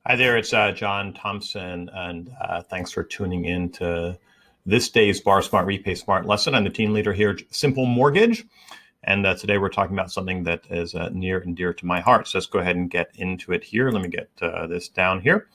Hi there, it's John Thompson, and thanks for tuning in to this day's Bar Smart Repay Smart lesson. I'm the team leader here at Simple Mortgage, and today we're talking about something that is near and dear to my heart. So let's go ahead and get into it here. Let me get this down here.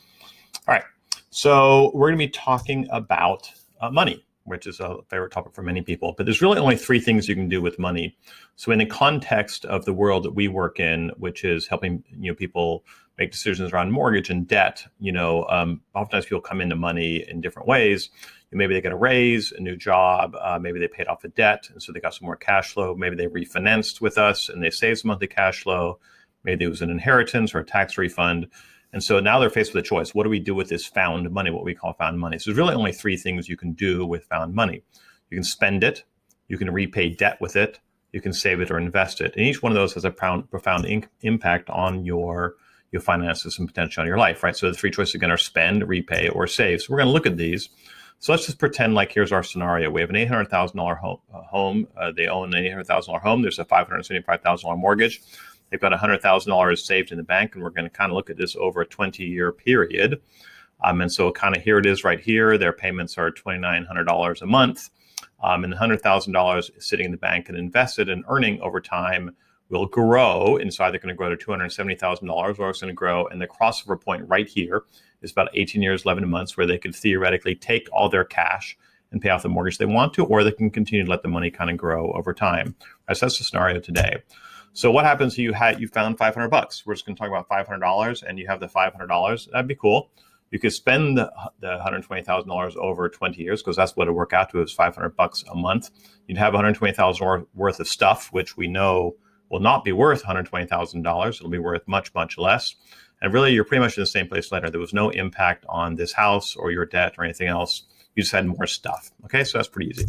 All right, so we're going to be talking about money, which is a favorite topic for many people. But there's really only three things you can do with money. So in the context of the world that we work in, which is helping people make decisions around mortgage and debt, oftentimes people come into money in different ways. Maybe they get a raise, a new job, maybe they paid off a debt, and so they got some more cash flow. Maybe they refinanced with us and they saved some monthly cash flow. Maybe it was an inheritance or a tax refund. And so now they're faced with a choice. What do we do with this found money, what we call found money? So there's really only three things you can do with found money. You can spend it, you can repay debt with it, you can save it or invest it. And each one of those has a profound impact on your finances and potentially on your life, right? So the three choices again are spend, repay, or save. So we're going to look at these. So let's just pretend like here's our scenario. We have an $800,000 home. They own an $800,000 home. There's a $575,000 mortgage. They've got $100,000 saved in the bank, and we're going to kind of look at this over a 20-year period. And so kind of here it is right here. Their payments are $2,900 a month. And the $100,000 is sitting in the bank and invested and earning over time will grow. And so either going to grow to $270,000 or it's going to grow. And the crossover point right here is about 18 years, 11 months, where they could theoretically take all their cash and pay off the mortgage they want to, or they can continue to let the money kind of grow over time. Right, so that's the scenario today. So what happens if you found $500? We're just going to talk about $500 and you have the $500. That'd be cool. You could spend the $120,000 over 20 years because that's what it work out to is $500 a month. You'd have $120,000 worth of stuff, which we know will not be worth $120,000. It'll be worth much, much less. And really, you're pretty much in the same place later. There was no impact on this house or your debt or anything else. You just had more stuff. Okay, so that's pretty easy.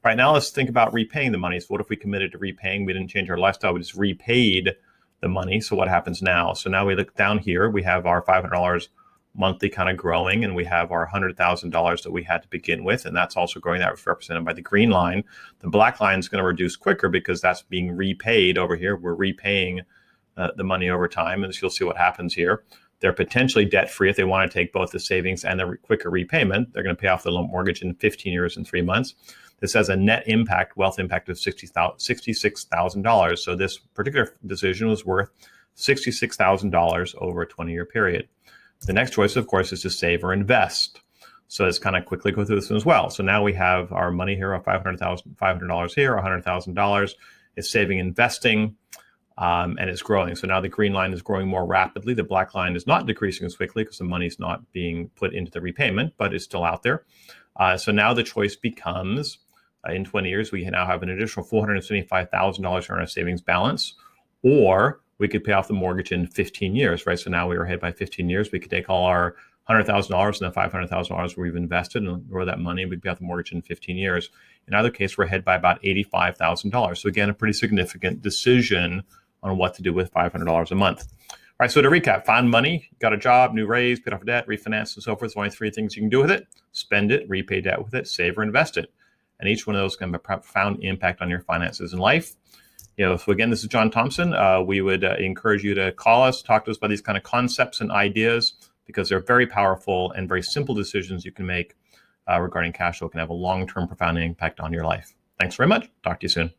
Right now, let's think about repaying the money. So what if we committed to repaying? We didn't change our lifestyle. We just repaid the money. So what happens now? So now we look down here. We have our $500 monthly kind of growing, and we have our $100,000 that we had to begin with, and that's also growing. That's represented by the green line. The black line is going to reduce quicker because that's being repaid over here. We're repaying the money over time, and you'll see what happens here. They're potentially debt-free if they want to take both the savings and the quicker repayment. They're going to pay off the loan mortgage in 15 years and 3 months. This has a net impact, wealth impact of $66,000. So this particular decision was worth $66,000 over a 20-year period. The next choice, of course, is to save or invest. So let's kind of quickly go through this as well. So now we have our money here of $500 here, $100,000. It's saving, investing, and it's growing. So now the green line is growing more rapidly. The black line is not decreasing as quickly because the money is not being put into the repayment, but it's still out there. So now the choice becomes, in 20 years, we now have an additional $475,000 in our savings balance, or we could pay off the mortgage in 15 years, right? So now we are ahead by 15 years. We could take all our $100,000 and the $500,000 we've invested and grow that money. We'd pay off the mortgage in 15 years. In either case, we're ahead by about $85,000. So again, a pretty significant decision on what to do with $500 a month. All right, so to recap, found money, got a job, new raise, paid off debt, refinance, and so forth. There's only three things you can do with it: spend it, repay debt with it, save or invest it. And each one of those can have a profound impact on your finances and life. So again, this is John Thompson. We would encourage you to call us, talk to us about these kind of concepts and ideas because they're very powerful and very simple decisions you can make regarding cash flow can have a long-term profound impact on your life. Thanks very much. Talk to you soon.